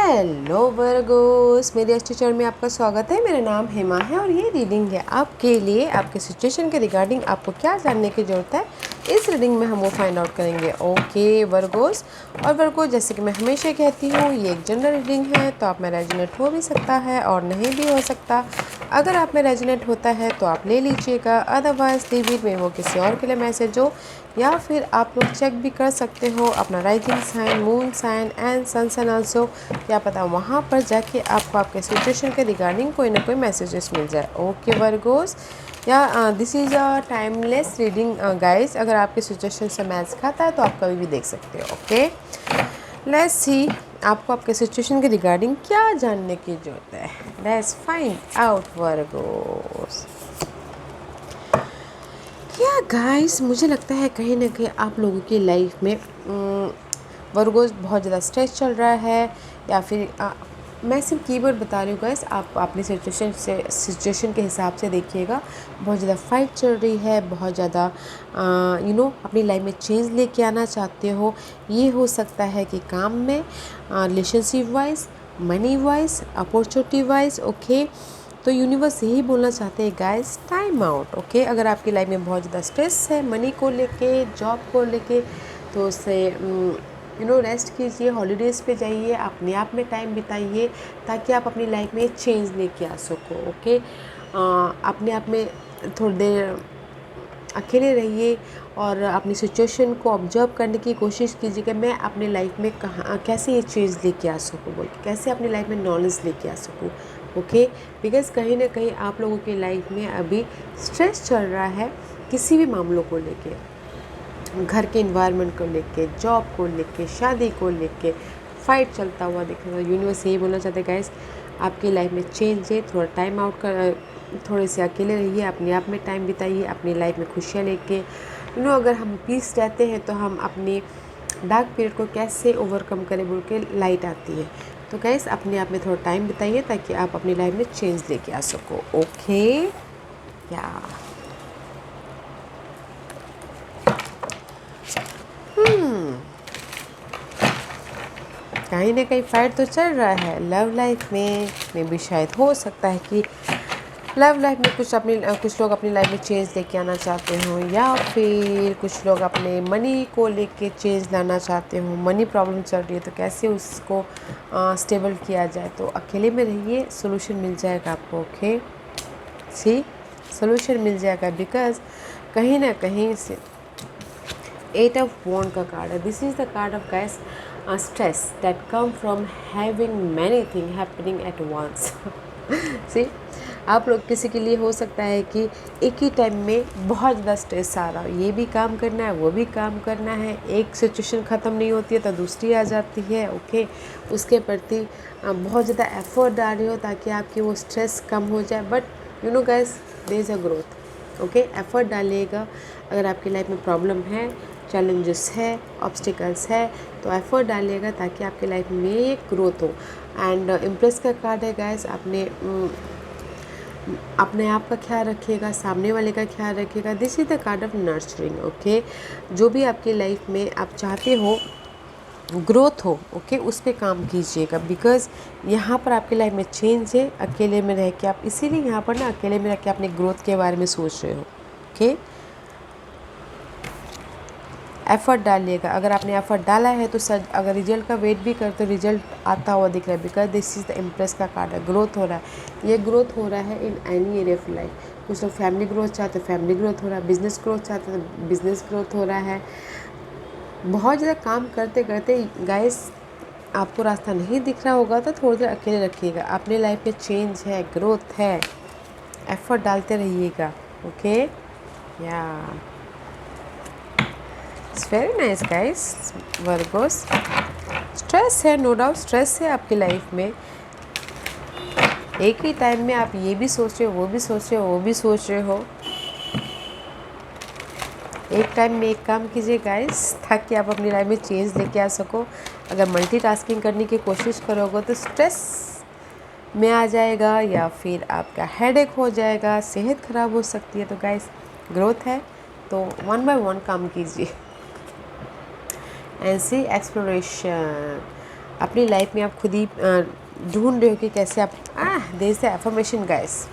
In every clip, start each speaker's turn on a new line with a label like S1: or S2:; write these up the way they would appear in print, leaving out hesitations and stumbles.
S1: Hello Virgo's, मेरे इस teacher में आपका स्वागत है। मेरा नाम हेमा है और ये रीडिंग है आपके लिए। आपके सिचुएशन के रिगार्डिंग आपको क्या जानने की ज़रूरत है, इस रीडिंग में हम वो फाइंड आउट करेंगे। ओके वर्गोस, और वर्गोस जैसे कि मैं हमेशा कहती हूँ, ये एक जनरल रीडिंग है, तो आप में रेजोनेट हो भी सकता है और नहीं भी हो सकता। अगर आप में रेजोनेट होता है तो आप ले लीजिएगा, अदरवाइज लीव इट में वो किसी और के लिए मैसेज हो, या फिर आप लोग चेक भी कर सकते हो अपना rising sign, moon sign and sun sign also. क्या पता वहाँ पर जाके आपको आपके सिचुएशन के रिगार्डिंग कोई ना कोई मैसेजेस मिल जाए। ओके वर्गोस, या this is a timeless reading guys. अगर आपके सिचुएशन से मैच खाता है तो आप कभी भी देख सकते हो। ओके, लेट्स सी आपको आपके सिचुएशन के रिगार्डिंग क्या जानने की ज़रूरत है। Let's find out Virgo's. क्या गाइस, मुझे लगता है कहीं ना कहीं आप लोगों की लाइफ में वर्गोस बहुत ज़्यादा स्ट्रेस चल रहा है, या फिर मैं सिर्फ कीवर्ड बता रही हूँ गाइस, आप अपनी सिचुएशन के हिसाब से देखिएगा। बहुत ज़्यादा फाइट चल रही है, बहुत ज़्यादा अपनी लाइफ में चेंज लेके आना चाहते हो। ये हो सकता है कि काम में, relationship wise, money wise, opportunity wise. Okay, तो यूनिवर्स यही बोलना चाहते हैं गाइस, टाइम आउट। ओके, अगर आपकी लाइफ में बहुत ज़्यादा स्ट्रेस है मनी को लेके, जॉब को लेके, तो उससे रेस्ट कीजिए, हॉलीडेज़ पे जाइए, अपने आप में टाइम बिताइए, ताकि आप अपनी लाइफ में चेंज लेके आ सको। ओके, अपने आप में थोड़ी देर अकेले रहिए और अपनी सिचुएशन को ऑब्जर्व करने की कोशिश कीजिए कि मैं अपनी लाइफ में कहाँ कैसे ये चीज़ लेके आ सकूँ, बोल के कैसे अपनी लाइफ में नॉलेज लेके आ सकूँ। ओके, बिकॉज़ कहीं ना कहीं आप लोगों की लाइफ में अभी स्ट्रेस चल रहा है किसी भी मामलों को लेके, घर के इन्वायरमेंट को लेके, जॉब को लेके, शादी को लेके फाइट चलता हुआ दिख रहा है। यूनिवर्स यही बोलना चाहते हैं गाइस, आपकी लाइफ में चेंज है, थोड़ा टाइम आउट कर, थोड़े से अकेले रहिए, अपने आप में टाइम बिताइए, अपनी लाइफ में खुशियाँ लेके। अगर हम पीस चाहते हैं तो हम अपनी डार्क पीरियड को कैसे ओवरकम करें बोल के लाइट आती है। तो गाइस अपने आप में थोड़ा टाइम बिताइए ताकि आप अपनी लाइफ में चेंज लेके आ सको। ओके, या कहीं ना कहीं फाइट तो चल रहा है लव लाइफ में भी। शायद हो सकता है कि लव लाइफ में कुछ लोग अपनी लाइफ में चेंज लेके आना चाहते हो, या फिर कुछ लोग अपने मनी को लेके चेंज लाना चाहते हो। मनी प्रॉब्लम चल रही है तो कैसे उसको स्टेबल किया जाए। तो अकेले में रहिए, सोल्यूशन मिल जाएगा आपको। ओके, सी सोल्यूशन मिल जाएगा, बिकॉज कहीं ना कहीं से 8 ऑफ वॉन्ड का कार्ड है। This is the card of guys stress that come from having many thing happening at once. See, आप लोग किसी के लिए हो सकता है कि एक ही टाइम में बहुत ज़्यादा स्ट्रेस आ रहा हो, ये भी काम करना है, वो भी काम करना है, एक सिचुएशन ख़त्म नहीं होती है तो दूसरी आ जाती है। ओके, उसके प्रति बहुत ज़्यादा एफर्ट डाल रहे हो ताकि आपकी वो स्ट्रेस कम हो जाए। But guys, there is a growth. Okay, effort डालिएगा। अगर आपकी लाइफ में प्रॉब्लम है, चैलेंजेस है, ऑब्स्टिकल्स है, तो एफर्ट डालिएगा ताकि आपकी लाइफ में एक ग्रोथ हो। एंड इम्प्रेस का कार्ड है गाइस, अपने आप का ख्याल रखिएगा, सामने वाले का ख्याल रखिएगा। This is the card of nurturing. Okay, जो भी आपकी लाइफ में आप चाहते हो ग्रोथ हो, ओके, उस पर काम कीजिएगा, बिकॉज़ यहाँ पर आपकी लाइफ में चेंज है। अकेले में रह के आप इसीलिए यहाँ पर ना अकेले में रह के अपने ग्रोथ के बारे में सोच रहे हो। ओके, एफ़र्ट डालिएगा। अगर आपने एफ़र्ट डाला है तो सर, अगर रिजल्ट का वेट भी करते हो, रिजल्ट आता हुआ दिख रहा है, because this is the impress का कार्ड है। ग्रोथ हो रहा है, ये ग्रोथ हो रहा है in any area of life. कुछ लोग फैमिली ग्रोथ चाहते हैं, फैमिली ग्रोथ हो रहा है, बिजनेस ग्रोथ चाहते हैं, बिजनेस ग्रोथ हो रहा है। बहुत ज़्यादा काम करते करते गाइस आपको रास्ता नहीं दिख रहा होगा तो थोड़ी देर अकेले रखिएगा। अपने लाइफ में चेंज है, ग्रोथ है, एफ़र्ट डालते रहिएगा। ओके, या it's very nice guys Virgo's. Stress है, नो डाउट स्ट्रेस है आपकी लाइफ में। एक ही टाइम में आप ये भी सोच रहे हो, वो भी सोच रहे हो, वो भी सोच रहे हो। एक टाइम में एक काम कीजिए गाइस, ताकि आप अपनी लाइफ में चेंज लेके आ सको। अगर मल्टीटास्किंग करने की कोशिश करोगे तो स्ट्रेस में आ जाएगा, या फिर आपका हेडेक हो जाएगा, सेहत ख़राब हो सकती है। तो गाइस, ग्रोथ है तो वन बाय वन काम कीजिए। एंड सी एक्सप्लोरेशन, अपनी लाइफ में आप खुद ही ढूंढ रहे हो कि कैसे आप there is the affirmation guys.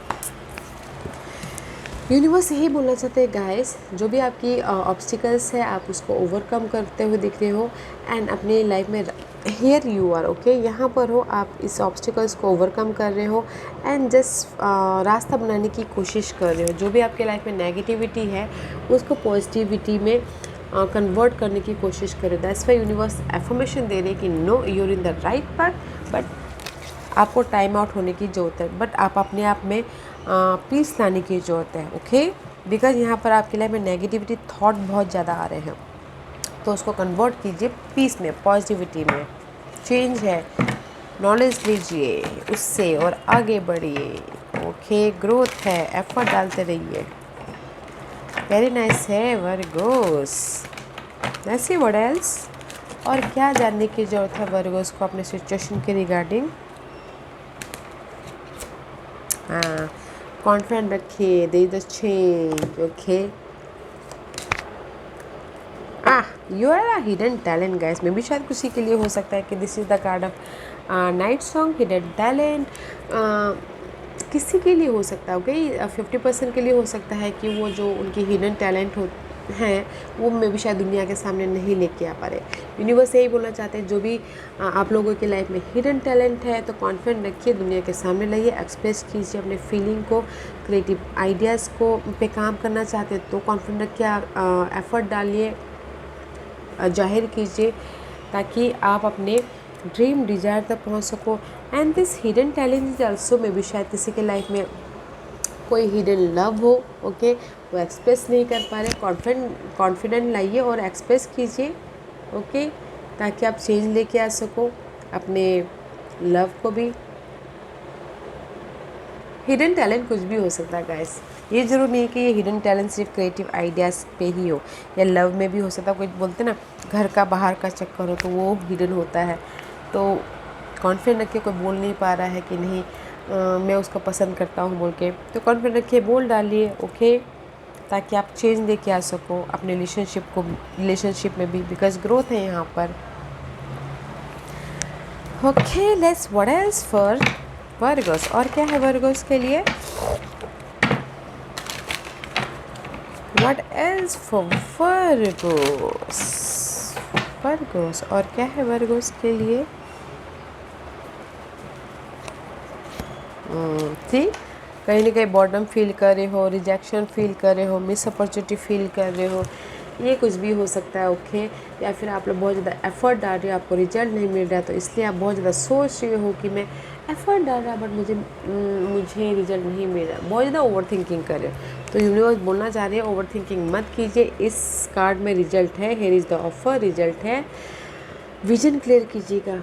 S1: Universe यही बोलना चाहते हैं गाइस, जो भी आपकी ऑब्स्टिकल्स है आप उसको ओवरकम करते हुए दिख रहे हो एंड अपनी लाइफ में हियर यू आर ओके, यहाँ पर हो, आप इस ऑब्स्टिकल्स को ओवरकम कर रहे हो एंड जस्ट रास्ता बनाने की कोशिश कर रहे हो। जो भी आपके लाइफ में नेगेटिविटी है उसको पॉजिटिविटी में कन्वर्ट करने की कोशिश करें। दैट्स व्हाई यूनिवर्स एफर्मेशन दे रहे हैं कि know you're in the right path, but आपको टाइम आउट होने की ज़रूरत है, बट आप अपने आप में पीस लाने की ज़रूरत है ओके। बिकॉज यहाँ पर आपके लाइफ में नेगेटिविटी थॉट बहुत ज़्यादा आ रहे हैं, तो उसको कन्वर्ट कीजिए पीस में, पॉजिटिविटी में। चेंज है, नॉलेज लीजिए उससे और आगे बढ़िए ओके। ग्रोथ है, एफर्ट डालते रहिए। वेरी नाइस है Virgo's. Let's see what else. और क्या जानने की ज़रूरत है वर्गोस को अपने सिचुएशन के रिगार्डिंग? हाँ, कॉन्फिडेंट रखिए, there is a change okay. You are a hidden talent guys. मे भी शायद किसी के लिए हो सकता है कि this is the card of night song, hidden talent. किसी के लिए हो सकता है ओके, 50% के लिए हो सकता है कि वो जो उनकी हिडन टैलेंट हो हैं वो मे भी शायद दुनिया के सामने नहीं लेके आ पा रहे। यूनिवर्स यही बोलना चाहते हैं, जो भी आप लोगों की लाइफ में हिडन टैलेंट है तो कॉन्फिडेंट रखिए, दुनिया के सामने लाइए, एक्सप्रेस कीजिए अपने फीलिंग को, क्रिएटिव आइडियाज़ को पे काम करना चाहते हैं तो कॉन्फिडेंट रखिए, एफर्ट डालिए, जाहिर कीजिए ताकि आप अपने ड्रीम डिज़ायर तक पहुंच सको। And this hidden talent is also may भी शायद किसी के लाइफ में कोई हिडन लव हो ओके, वो एक्सप्रेस नहीं कर पा रहे। कॉन्फिडेंट लाइए और एक्सप्रेस कीजिए ओके, ताकि आप चेंज लेके आ सको अपने लव को भी। हिडन टैलेंट कुछ भी हो सकता है गाइस, ये ज़रूर नहीं है कि ये हिडन टैलेंट सिर्फ क्रिएटिव आइडियाज़ पे ही हो, या लव में भी हो सकता है। कोई बोलते ना घर का बाहर का चक्कर हो तो वो हिडन होता है। तो कॉन्फिडेंट रखिए, कोई बोल नहीं पा रहा है कि नहीं मैं उसको पसंद करता हूँ बोल के, तो कॉन्फिडेंट रखिए, बोल डालिए ओके, ताकि आप चेंज लेके आ सको अपने रिलेशनशिप में भी, बिकॉज ग्रोथ है यहाँ पर okay. Let's what else for Virgo's. और क्या है वर्गोस के लिए? व्हाट एल्स फॉर वर्गोस और क्या है वर्गोस के लिए? ठीक, कहीं ना कहीं बॉर्डम फील कर रहे हो, रिजेक्शन फील कर रहे हो, मिस अपॉर्चुनिटी फील कर रहे हो, ये कुछ भी हो सकता है ओके। या फिर आप लोग बहुत ज़्यादा एफर्ट डाल रहे हो, आपको रिजल्ट नहीं मिल रहा है, तो इसलिए आप बहुत ज़्यादा सोच रहे हो कि मैं एफर्ट डाल रहा बट मुझे रिजल्ट नहीं मिल रहा, बहुत ज़्यादा ओवर थिंकिंग कर रहे हो। तो यूनिवर्स बोलना चाह रहे हैं ओवर थिंकिंग मत कीजिए, इस कार्ड में रिजल्ट है, here is the offer, result है। विजन क्लियर कीजिएगा,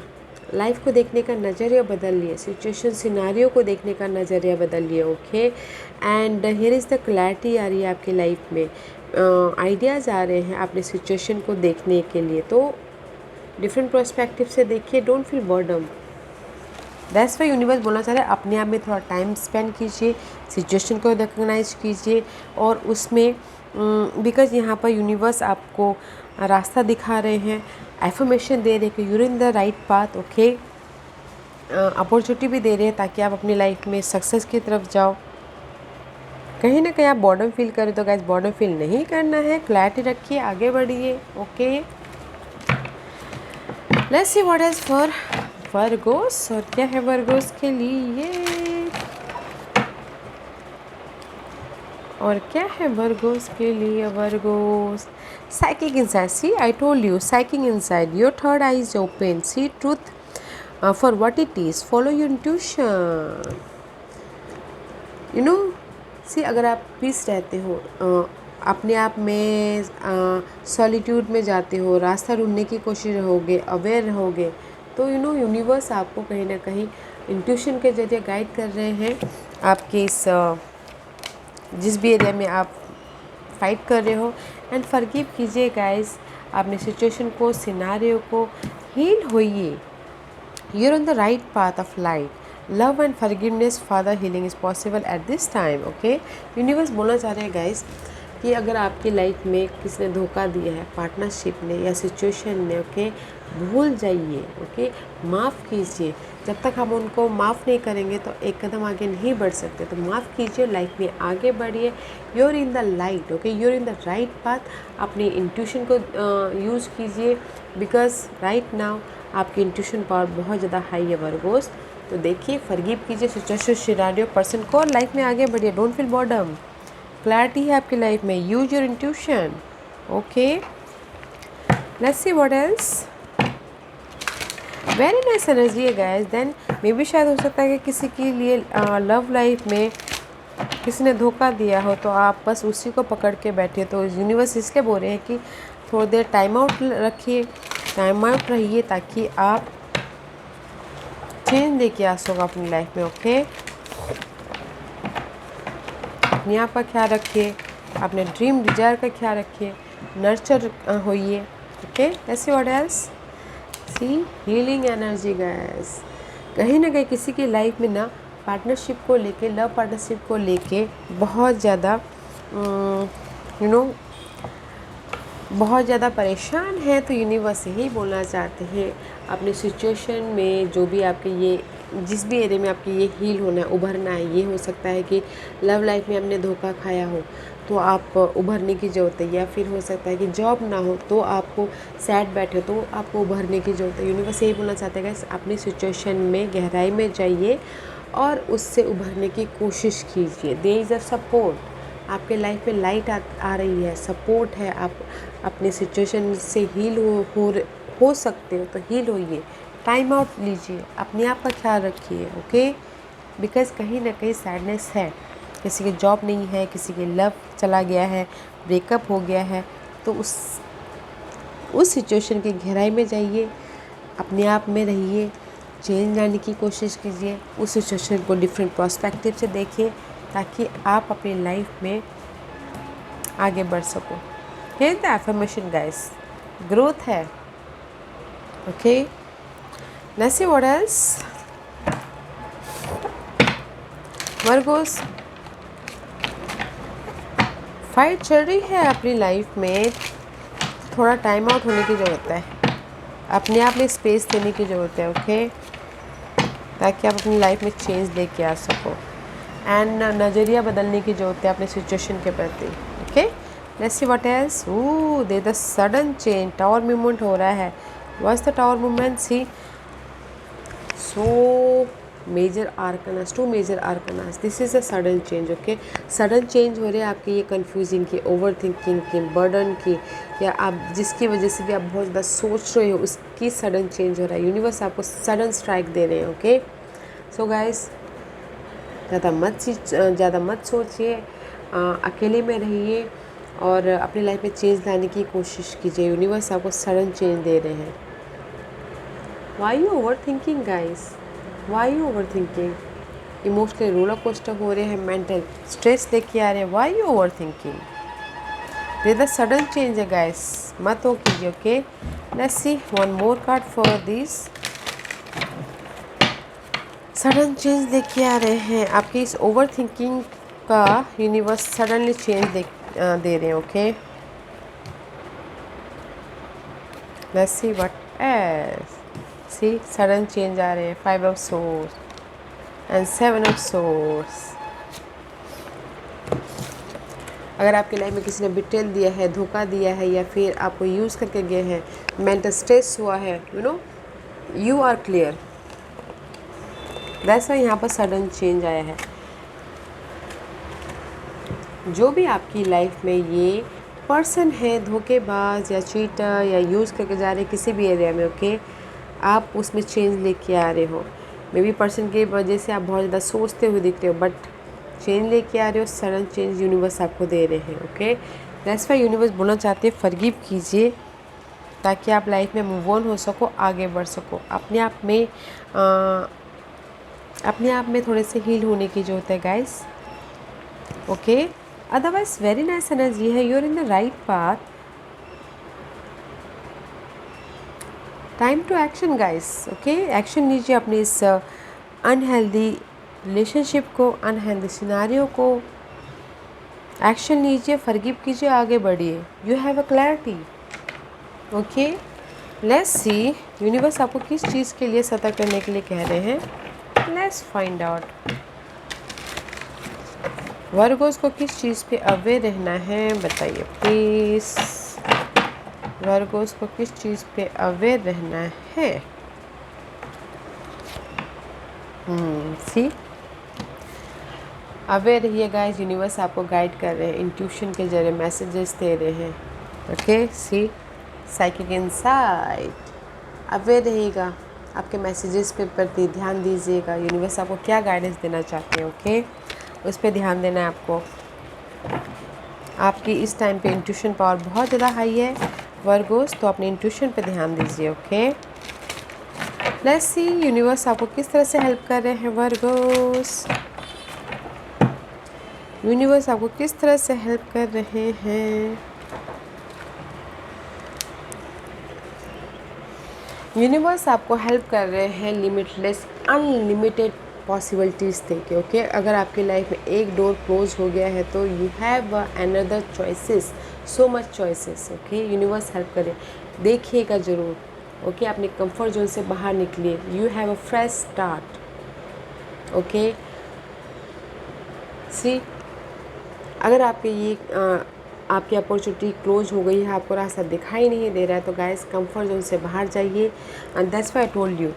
S1: लाइफ को देखने का नज़रिया बदल लिए, सिचुएशन सिनारियो को देखने का नज़रिया बदल लिए okay. And here is the clarity आ रही है आपकी लाइफ में, आइडियाज़ आ रहे हैं अपने सिचुएशन को देखने के लिए, तो डिफरेंट पर्सपेक्टिव से देखिए, don't feel burden. That's why universe बोलना चाह रहे हैं अपने आप में थोड़ा टाइम स्पेंड कीजिए, सिचुएशन को रिकग्नाइज कीजिए और उसमें बिकॉज यहाँ पर यूनिवर्स आपको रास्ता दिखा रहे हैं, एफर्मेशन दे रहे हैं कि your in the right path okay, opportunity भी दे रहे हैं ताकि आप अपनी लाइफ में सक्सेस की तरफ जाओ। कहीं ना कहीं आप बॉर्डम फील करें तो गाइस बॉर्डम फील नहीं करना है, क्लैरिटी रखिए, आगे बढ़िए okay. Let's see what is for Virgo's. और क्या है वर्गोस के लिए? और क्या है वर्गोस के लिए? Virgo's psychic inside, see I told you, psychic inside, your third eye is open, see truth for what it is, follow your intuition, you know। see अगर आप पीस रहते हो, अपने आप में सॉलिट्यूड में जाते हो, रास्ता ढूंढने की कोशिश रहोगे, अवेयर रहोगे, तो यू नो यूनिवर्स आपको कहीं ना कहीं इंट्यूशन के जरिए गाइड कर रहे हैं आपके इस जिस भी एरिया में आप फाइट कर रहे हो। एंड फॉरगिव कीजिए गाइस अपने सिचुएशन को, सिनारियो को, हील होइए, you're on the right path of light, love and forgiveness, father healing is possible at this time okay. Universe बोलना चाह रहे हैं गाइस कि अगर आपकी लाइफ में किसी ने धोखा दिया है, पार्टनरशिप ने या सिचुएशन ने, ओके, भूल जाइए, ओके, माफ़ कीजिए। जब तक हम उनको माफ़ नहीं करेंगे तो एक कदम आगे नहीं बढ़ सकते। तो माफ़ कीजिए, लाइफ में आगे बढ़िए। Your in the light, okay, your in the right path. अपनी इंट्यूशन को यूज़ कीजिए, बिकॉज राइट नाउ आपकी इंट्यूशन पावर बहुत ज़्यादा हाई है वर्गोस। तो देखिए, फॉरगिव कीजिए सिचुएशन, सिनेरियो, पर्सन को, लाइफ में आगे बढ़िए। Don't feel boredom. क्लैरिटी है आपकी लाइफ में। Use your intuition, okay. Let's see what else. Very nice energy है गाइस। देन मे भी शायद हो सकता है कि किसी के लिए लव लाइफ में किसी ने धोखा दिया हो, तो आप बस उसी को पकड़ के बैठे। तो यूनिवर्स इसलिए बोल रहे हैं कि थोड़ी देर टाइम आउट रखिए, टाइम आउट रहिए, ताकि आप चेंज लेके आ सको अपनी लाइफ में, ओके। अपने आप का ख्याल रखिए, अपने ड्रीम डिजायर का ख्याल रखिए, नर्चर होइए, ओके। ऐसे what else. See healing energy guys. कहीं ना कहीं किसी की लाइफ में ना पार्टनरशिप को लेके, लव पार्टनरशिप को लेके बहुत ज़्यादा बहुत ज़्यादा परेशान है। तो यूनिवर्स यही बोलना चाहते हैं, अपनी सिचुएशन में जो भी आपके ये, जिस भी एरिया में आपके ये हील होना है, उभरना है। ये हो सकता है कि लव लाइफ में हमने धोखा खाया हो तो आप उभरने की ज़रूरत है, या फिर हो सकता है कि जॉब ना हो तो आपको सैड बैठे तो आपको उभरने की ज़रूरत है। यूनिवर्स यही बोलना चाहते हैं कि अपनी सिचुएशन में गहराई में जाइए और उससे उभरने की कोशिश कीजिए। There is a support. आपके लाइफ में लाइट आ रही है, सपोर्ट है। आप अपनी सिचुएशन से हील हो सकते हो, तो हील होइए, टाइम आउट लीजिए, अपने आप का ख्याल रखिए, ओके। बिकॉज़ कहीं ना कहीं सैडनेस है, किसी की जॉब नहीं है, किसी के लव चला गया है, ब्रेकअप हो गया है। तो उस सिचुएशन की गहराई में जाइए, अपने आप में रहिए, चेंज लाने की कोशिश कीजिए, उस सिचुएशन को डिफरेंट पर्सपेक्टिव से देखिए, ताकि आप अपनी लाइफ में आगे बढ़ सको। Here the affirmation guys, growth है, okay. Let's see what else. वर्गोस, फाइट चल रही है अपनी लाइफ में, थोड़ा टाइम आउट होने की ज़रूरत है, अपने आप में स्पेस देने की ज़रूरत है, ओके, ताकि आप अपनी लाइफ में चेंज लेके आ सको। एंड नज़रिया बदलने की ज़रूरत है अपने सिचुएशन के प्रति, okay. Let's see what else. Oh, there the sudden change, tower movement हो रहा है। What's the tower movement? See, so major arcanas, 2 major arcanas, this is a sudden change, okay. Sudden change हो रहे हैं आपकी ये कन्फ्यूजिंग की, over thinking की, बर्डन की, या आप जिसकी वजह से भी आप बहुत ज़्यादा सोच रहे हो, उसकी सडन चेंज हो रहा है। यूनिवर्स आपको सडन स्ट्राइक दे रहे हैं, ओके। सो गाइस, ज़्यादा मत सोचिए, अकेले में रहिए और अपनी लाइफ में चेंज लाने की कोशिश कीजिए। यूनिवर्स आपको सडन चेंज दे रहे हैं। Why you over thinking guys? Why you over thinking? Emotional roller coaster हो रहे हैं, मेंटल स्ट्रेस लेके आ रहे हैं। Why you over thinking? They the sudden change है गाइस, मत हो कीजिए, okay. Let's see one more card for this. Sudden change लेके आ रहे हैं, आपकी इस ओवर थिंकिंग का यूनिवर्स सडनली चेंज दे रहे हैं, okay. Let's see what else. See sudden change आ रहे हैं, 5 of source and 7 of source. अगर आपकी लाइफ में किसी ने बिट्रेल दिया है, धोखा दिया है, या फिर आपको यूज़ करके गए हैं, मेंटल स्ट्रेस हुआ है, you are clear. That's why यहाँ पर सडन चेंज आया है। जो भी आपकी लाइफ में ये पर्सन है, धोखेबाज या चीटर या यूज़ करके जा रहे किसी भी एरिया में, ओके, आप उसमें चेंज लेके आ रहे हो। मे बी पर्सन की वजह से आप बहुत ज़्यादा सोचते हुए दिख रहे हो, बट चेंज लेके आ रहे हो, सडन चेंज यूनिवर्स आपको दे रहे हैं, ओके। दैट्स वाई यूनिवर्स बोलना चाहते हैं, फॉरगिव कीजिए, ताकि आप लाइफ में मूव ऑन हो सको, आगे बढ़ सको। अपने आप में थोड़े से हील होने की ज़रूरत है guys, okay. Otherwise very nice energy है, you are in the right path. Time to action guys, okay. Action लीजिए अपने इस अनहेल्दी रिलेशनशिप को, अनहेल्दी सिनारियो को एक्शन लीजिए, फॉरगिव कीजिए, आगे बढ़िए। You have a clarity. Okay, let's see universe आपको किस चीज़ के लिए सतर्क करने के लिए कह रहे हैं। Let's find out. वर्गोस को किस चीज़ पे अवेयर रहना है, बताइए प्लीज़। वर्गोस को किस चीज़ पे अवेयर रहना है। सी अवेयर रहिए गाइस, यूनिवर्स आपको गाइड कर रहे हैं, इंट्यूशन के जरिए मैसेजेस दे रहे हैं। ओके, सी साइकिक इनसाइट। अवेयर रहिएगा, आपके मैसेजेस पे प्रति ध्यान दीजिएगा। यूनिवर्स आपको क्या गाइडेंस देना चाहते हैं, ओके, उस पर ध्यान देना है आपको। आपकी इस टाइम पे इंट्यूशन पावर बहुत ज़्यादा हाई है वर्गोस, तो अपने इंट्यूशन पे ध्यान दीजिए। ओके, लेट्स सी यूनिवर्स आपको किस तरह से हेल्प कर रहे हैं वर्गोस। यूनिवर्स आपको किस तरह से हेल्प कर रहे हैं। यूनिवर्स आपको हेल्प कर रहे हैं लिमिटलेस अनलिमिटेड पॉसिबिलिटीज़ देके। ओके, अगर आपकी लाइफ में एक डोर क्लोज हो गया है तो you have another choices, so much choices. Okay, universe help करे, देखिएगा ज़रूर। ओके, अपने कंफर्ट जोन से बाहर निकलिए। You have a fresh start. Okay, see अगर आपके ये आपकी अपॉर्चुनिटी क्लोज हो गई है, आपको रास्ता दिखाई नहीं दे रहा है, तो गाइस कंफर्ट जोन से बाहर जाइए। And that's why I told you,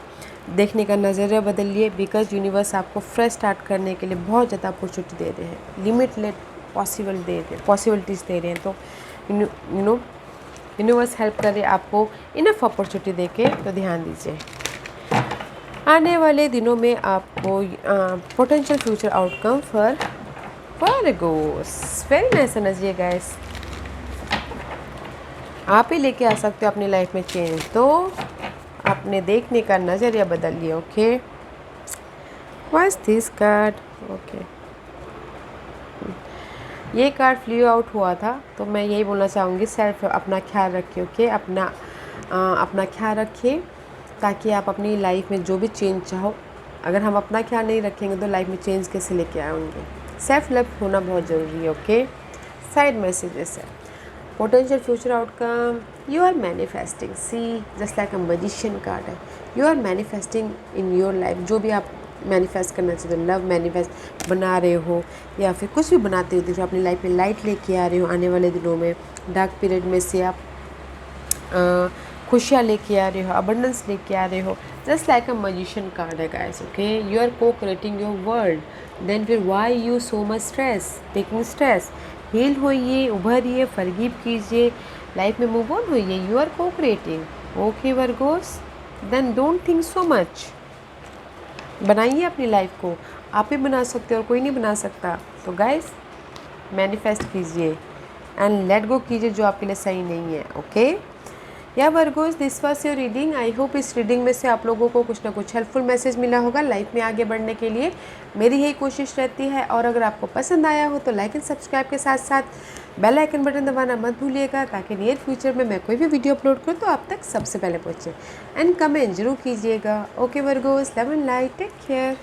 S1: देखने का नज़रिया बदलिए, बिकॉज यूनिवर्स आपको फ्रेश स्टार्ट करने के लिए बहुत ज़्यादा अपॉर्चुनिटी दे रहे हैं, लिमिटलेस पॉसिबिलिटीज़ दे रहे हैं। तो यू नो यूनिवर्स हेल्प करे आपको इनफ अपॉर्चुनिटी दे के, तो ध्यान दीजिए। आने वाले दिनों में आपको potential future outcome for Virgo's, very nice energy guys. आप ही लेके आ सकते हो अपनी लाइफ में चेंज, तो अपने देखने का नज़रिया बदलिए। Okay, what's this card. Okay, ये कार्ड फ्ली आउट हुआ था, तो मैं यही बोलना चाहूँगी, सेल्फ अपना ख्याल रखिए। ओके, अपना ख्याल रखिए, ताकि आप अपनी लाइफ में जो भी चेंज चाहो, अगर हम अपना ख्याल नहीं रखेंगे तो लाइफ में चेंज कैसे लेके आएंगे। सेल्फ लव होना बहुत ज़रूरी है। ओके, साइड मैसेजेस है, potential future outcome, you are manifesting, see just like a magician card है। You are manifesting in your life, जो भी आप मैनिफेस्ट करना चाहते हो, लव मैनिफेस्ट बना रहे हो या फिर कुछ भी बनाते हो, जो अपनी लाइफ में लाइट लेके आ रहे हो, आने वाले दिनों में डार्क पीरियड में से आप खुशियाँ लेके आ रहे हो, अबंडेंस लेके आ रहे हो, just like a magician card है गाइस। ओके, यू आर को क्रिएटिंग योर वर्ल्ड, देन फिर why you so much stress, taking stress, heal होइए, उभरिए, फॉरगिव कीजिए, लाइफ में मूव ऑन होइए। यू आर को creating. Okay Virgos, then don't think so much, बनाइए अपनी लाइफ को, आप ही बना सकते हो और कोई नहीं बना सकता। तो गाइस मैनिफेस्ट कीजिए एंड लेट गो कीजिए जो आपके लिए सही नहीं है। ओके, या Virgo's, this was your reading. I hope इस रीडिंग में से आप लोगों को कुछ ना कुछ हेल्पफुल मैसेज मिला होगा लाइफ में आगे बढ़ने के लिए। मेरी यही कोशिश रहती है, और अगर आपको पसंद आया हो तो लाइक एंड सब्सक्राइब के साथ साथ बेल आइकन बटन दबाना मत भूलिएगा, ताकि नियर फ्यूचर में मैं कोई भी वीडियो अपलोड करूँ तो आप तक सबसे पहले पहुँचे। एंड कमेंट जरूर कीजिएगा। Okay Virgos, love and light, take care.